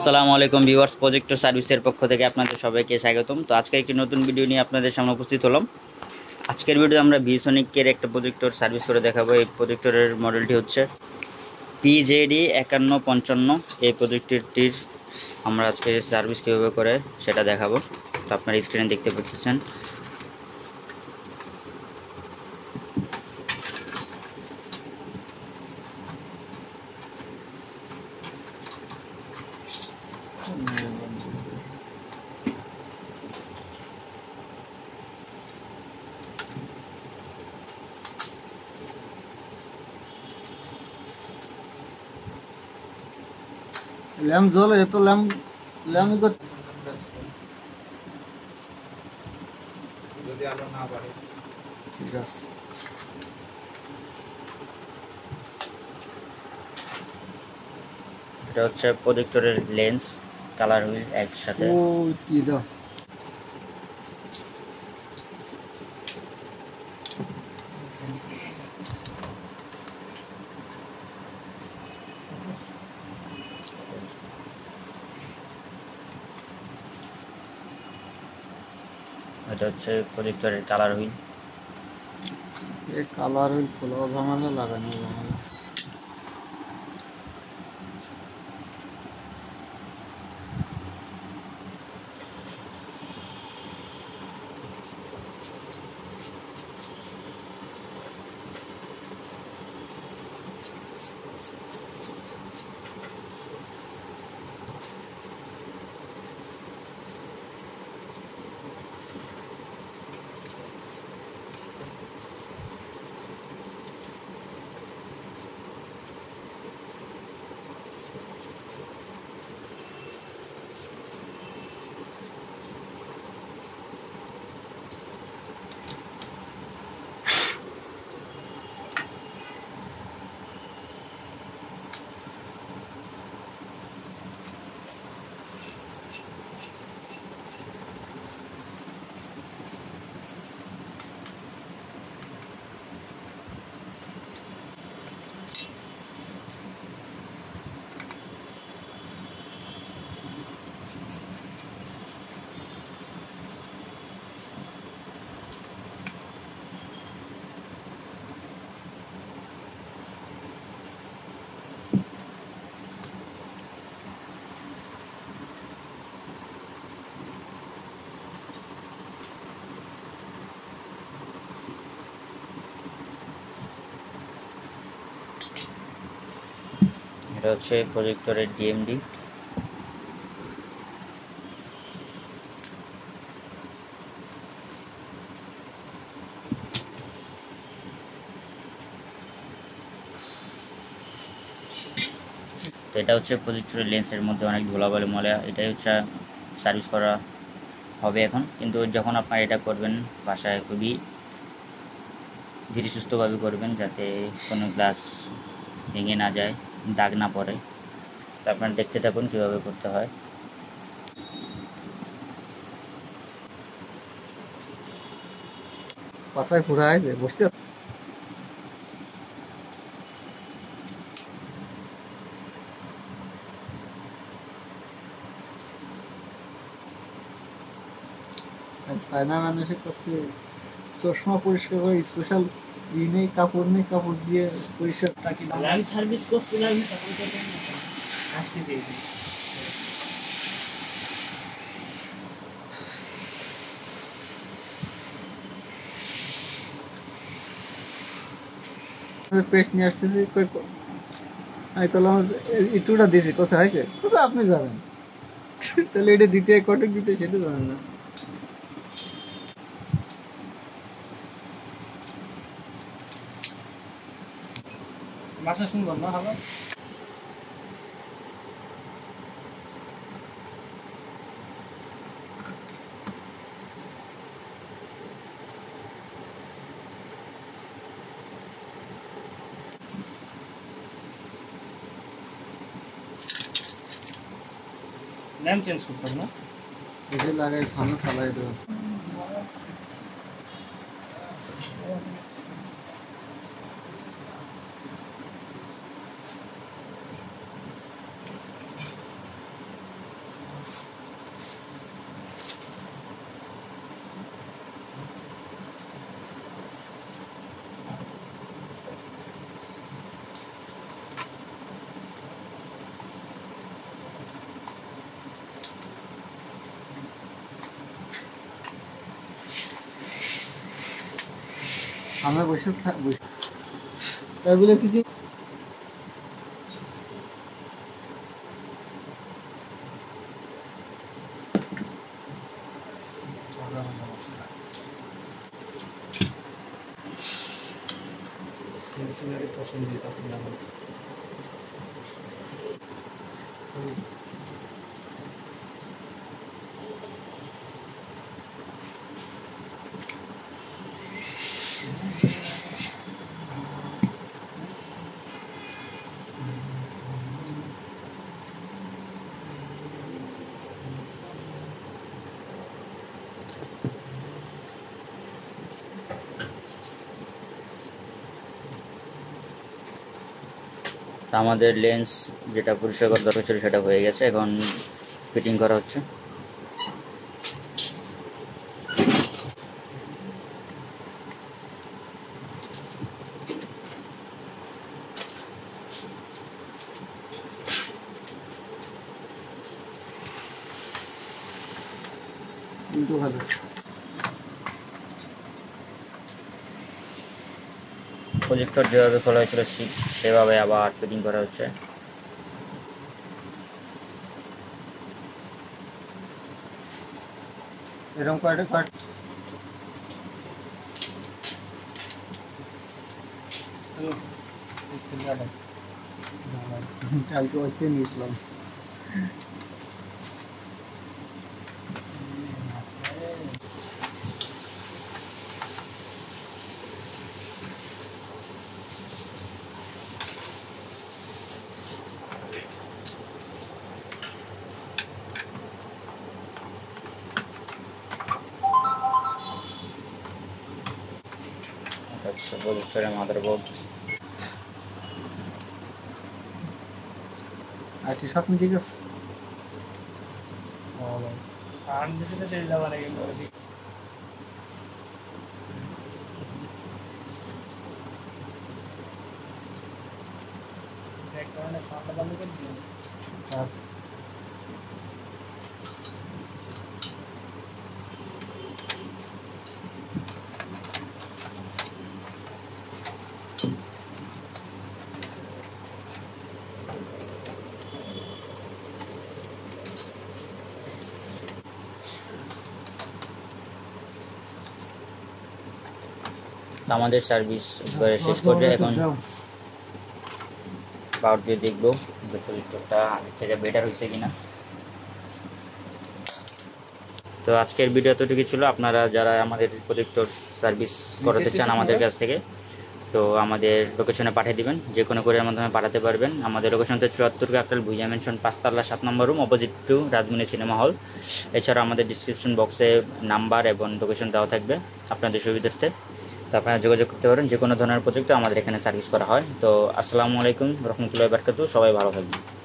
আসসালামু আলাইকুম viewers, projector সার্ভিসের পক্ষ থেকে আপনাদের সবাইকে স্বাগতম। তো আজকে একটি নতুন ভিডিও নিয়ে আপনাদের সামনে উপস্থিত হলাম। আজকের ভিডিওতে আমরা ভিসনিকের একটা প্রজেক্টর সার্ভিস করে দেখাবো। এই প্রজেক্টরের মডেলটি হচ্ছে PJD 5155। এই প্রজেক্টরটির আমরা আজকে সার্ভিস কীভাবে করে সেটা দেখাবো। তো আপনার স্ক্রিনে দেখতে পাচ্ছেন। ল্যাম্প জ্বলে তো ল্যাম্প যদি আলো না বাড়ে ঠিক আছে। এটা হচ্ছে প্রজেক্টরের লেন্স, কালার হুইল একসাথে। ও কি দাও এটা হচ্ছে প্রজেক্টরের কালার হুইল। এই কালার হুইল খোলা ঝামেলা লাগানো ঝামেলা। এটা হচ্ছে প্রজেক্টরের DMD। তো এটা হচ্ছে প্রজেক্টরের লেন্সের মধ্যে অনেক ধুলাবালি ময়লা, এটাই হচ্ছে সার্ভিস করা হবে এখন। কিন্তু যখন আপনারা এটা করবেন বাসায় খুবই ধীরে সুস্থভাবে করবেন, যাতে কোনো গ্লাস ভেঙে না যায়, দাগ না পড়ে। তো আপনারা দেখতে থাকুন কীভাবে করতে হয়। পাশায় ফুরা আছে বসতে চায়না মানুষের কাছে চশমা পরিষ্কার করে স্পেশাল নেই, কাপড় নেই, কাপড় দিয়ে পরিষ্কার থাকি। আমি সার্ভিস করছিলাম আসতেছি। পেস্ট নিয়ে আসতেছি, আমি করলাম একটুটা দিয়েছি, কোথায় হয়েছে কোথায় আপনি জানেন। তাহলে এটা দিতে কটক দিতে সেটা জানেন না। ভাষা শুনবো না হবে। ল্যাম্প চেঞ্জ করতাম না, এটা লাগাই সামনে চালাই দেবো। আমরা বসে তাই বলে কিছু সিনসিনারি পছন্দ দিতেছি না তো আমাদের লেন্স যেটা পরিষ্কার করা দরকার ছিল সেটা হয়ে গেছে, এখন ফিটিং করা হচ্ছে। কিন্তু ভালো প্রজেক্টর যেভাবে খোলা হয়েছিল সেভাবে আবার ফিটিং করা হচ্ছে। এরকম কয়টা কালকে ওইতে নিয়েছিলাম। এটা হচ্ছে প্রজেক্টরের মাদারবোর্ড। আচ্ছা স্বপ্ন ঠিক আছে। আমি যেটা সেই যাবার আগে এক কারণে সামনে বন্ধ করে দিলাম স্যার। আমাদের সার্ভিস শেষ পর্যায়ে এখন পাওয়ার দিয়ে দেখবো যে প্রজেক্টরটা আগের থেকে বেটার হয়েছে কিনা। তো আজকের ভিডিও এতটুকু ছিল। আপনারা যারা আমাদের প্রজেক্টর সার্ভিস করাতে চান আমাদের কাছ থেকে, তো আমাদের লোকেশনে পাঠিয়ে দিবেন, যে কোনো কোরিয়ার মাধ্যমে পাঠাতে পারবেন। আমাদের লোকেশনতে 74 কাকরাইল ভুইয়া মেনশন 5 তলা 7 number room, opposite to Rajmani cinema hall. এছাড়া আমাদের ডিসক্রিপশন বক্সে নাম্বার এবং লোকেশন দেওয়া থাকবে আপনাদের সুবিধার্থে, তো আপনারা যোগাযোগ করতে পারেন। যে কোনো ধরনের প্রজেক্ট আমাদের এখানে সার্ভিস করা হয়। তো আসসালামু আলাইকুম রহমতুল্লাহি ওয়া বারাকাতুহু, সবাই ভালো থাকবেন।